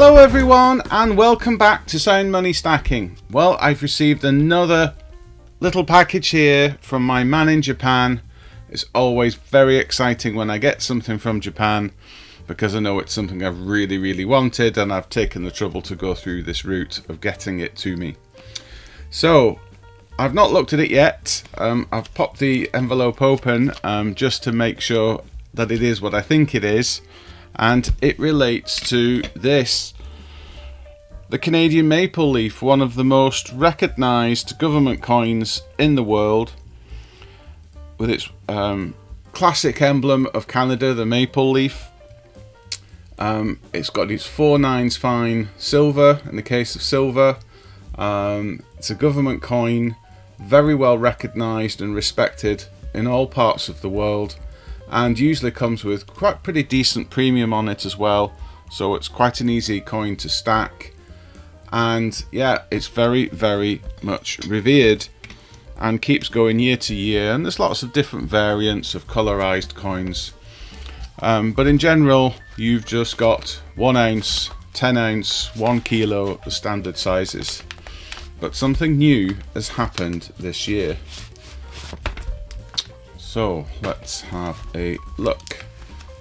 Hello everyone and welcome back to Sound Money Stacking. Well, I've received another little package here from my man in Japan. It's always very exciting when I get something from Japan because I know it's something I've really wanted and I've taken the trouble to go through this route of getting it to me. So, I've not looked at it yet. I've popped the envelope open just to make sure that it is what I think it is. And it relates to this, the Canadian maple leaf, one of the most recognised government coins in the world, with its classic emblem of Canada, the maple leaf. It's got its 4 nines fine silver in the case of silver. It's a government coin, very well recognised and respected in all parts of the world, and usually comes with quite pretty decent premium on it as well, so it's quite an easy coin to stack. And yeah, it's very much revered and keeps going year to year, and there's lots of different variants of colorized coins, but in general you've just got 1 ounce, 10 ounce, 1 kilo, the standard sizes. But something new has happened this year. So let's have a look.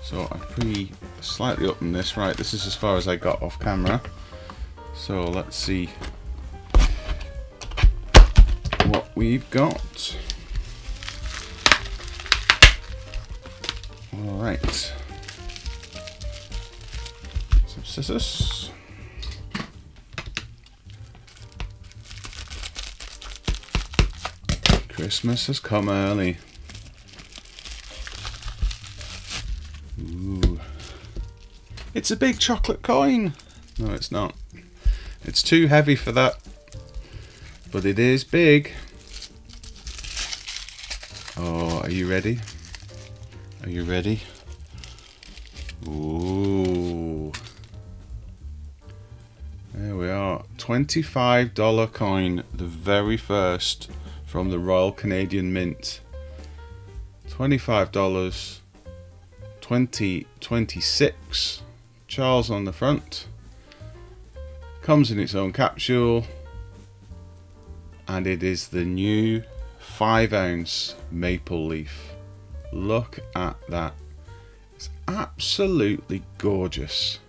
So I slightly opened this. Right, this is as far as I got off camera. So let's see what we've got. All right. Some scissors. Christmas has come early. Ooh. It's a big chocolate coin. No, it's not. It's too heavy for that. But it is big. Oh, are you ready? Are you ready? Ooh. There we are. $25 coin. The very first from the Royal Canadian Mint. $25. 2026, Charles on the front, comes in its own capsule, and it is the new 5 ounce maple leaf. Look at that, it's absolutely gorgeous,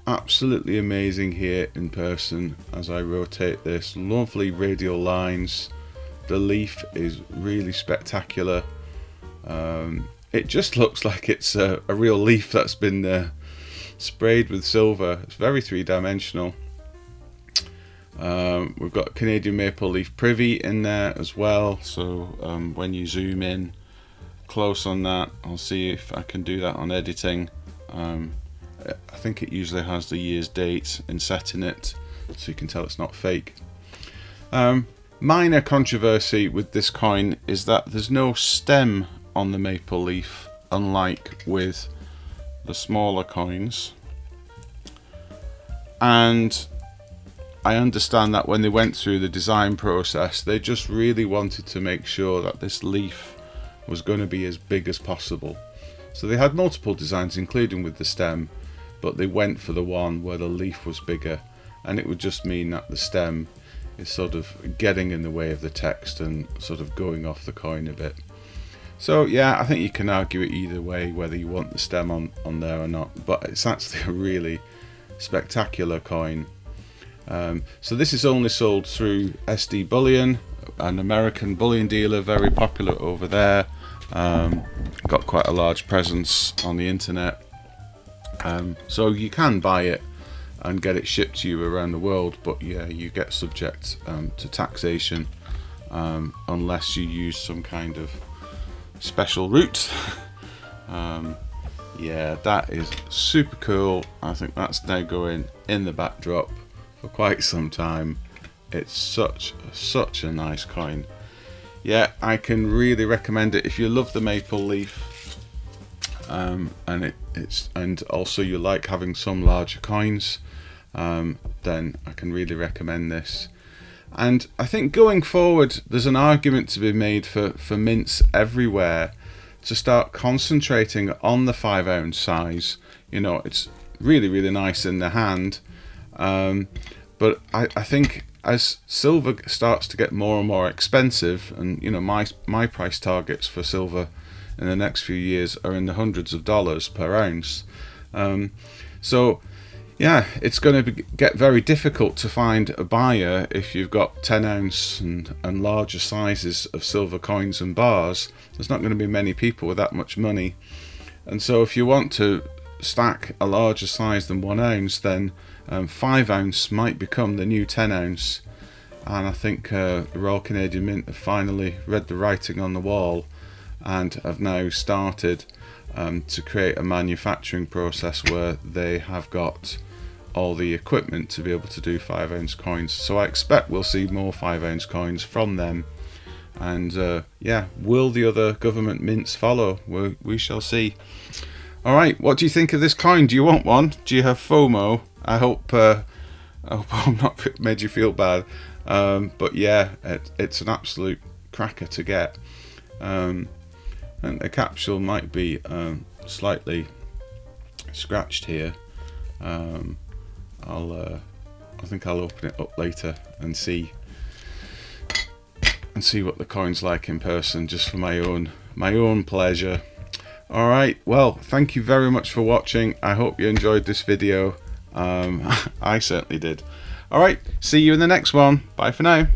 absolutely amazing here in person. As I rotate this, lovely radial lines, the leaf is really spectacular. It just looks like it's a real leaf that's been sprayed with silver. It's very three-dimensional. We've got Canadian maple leaf privy in there as well, so when you zoom in close on that, I'll see if I can do that on editing. I think it usually has the year's date inset in it, so you can tell it's not fake. Minor controversy with this coin is that there's no stem on the maple leaf, unlike with the smaller coins. And I understand that when they went through the design process, they just really wanted to make sure that this leaf was going to be as big as possible. So they had multiple designs, including with the stem, but they went for the one where the leaf was bigger, and it would just mean that the stem is sort of getting in the way of the text and sort of going off the coin a bit. So yeah, I think you can argue it either way, whether you want the stem on there or not, but it's actually a really spectacular coin. So this is only sold through SD Bullion, an American bullion dealer, very popular over there. Got quite a large presence on the internet. So you can buy it and get it shipped to you around the world, but yeah, you get subject to taxation unless you use some kind of special route. Yeah, that is super cool. I think that's now going in the backdrop for quite some time. It's such a nice coin. Yeah, I can really recommend it if you love the maple leaf, and and also you like having some larger coins, then I can really recommend this. And I think going forward, there's an argument to be made for mints everywhere to start concentrating on the 5 ounce size. You know, it's really nice in the hand. But I think as silver starts to get more and more expensive, and you know, my price targets for silver in the next few years are in the hundreds of dollars per ounce. So yeah, it's going to get very difficult to find a buyer if you've got 10 ounce and larger sizes of silver coins and bars. There's not going to be many people with that much money. And so if you want to stack a larger size than 1 ounce, then 5 ounce might become the new 10 ounce. And I think the Royal Canadian Mint have finally read the writing on the wall and have now started to create a manufacturing process where they have got all the equipment to be able to do 5 ounce coins. So I expect we'll see more 5 ounce coins from them. And yeah, will the other government mints follow? We shall see. Alright, what do you think of this coin? Do you want one? Do you have FOMO? I hope I'm not made you feel bad. But yeah, it's an absolute cracker to get. And the capsule might be slightly scratched here. I think I'll open it up later and see what the coin's like in person, just for my own pleasure. Alright, well, thank you very much for watching. I hope you enjoyed this video. I certainly did. Alright, see you in the next one. Bye for now.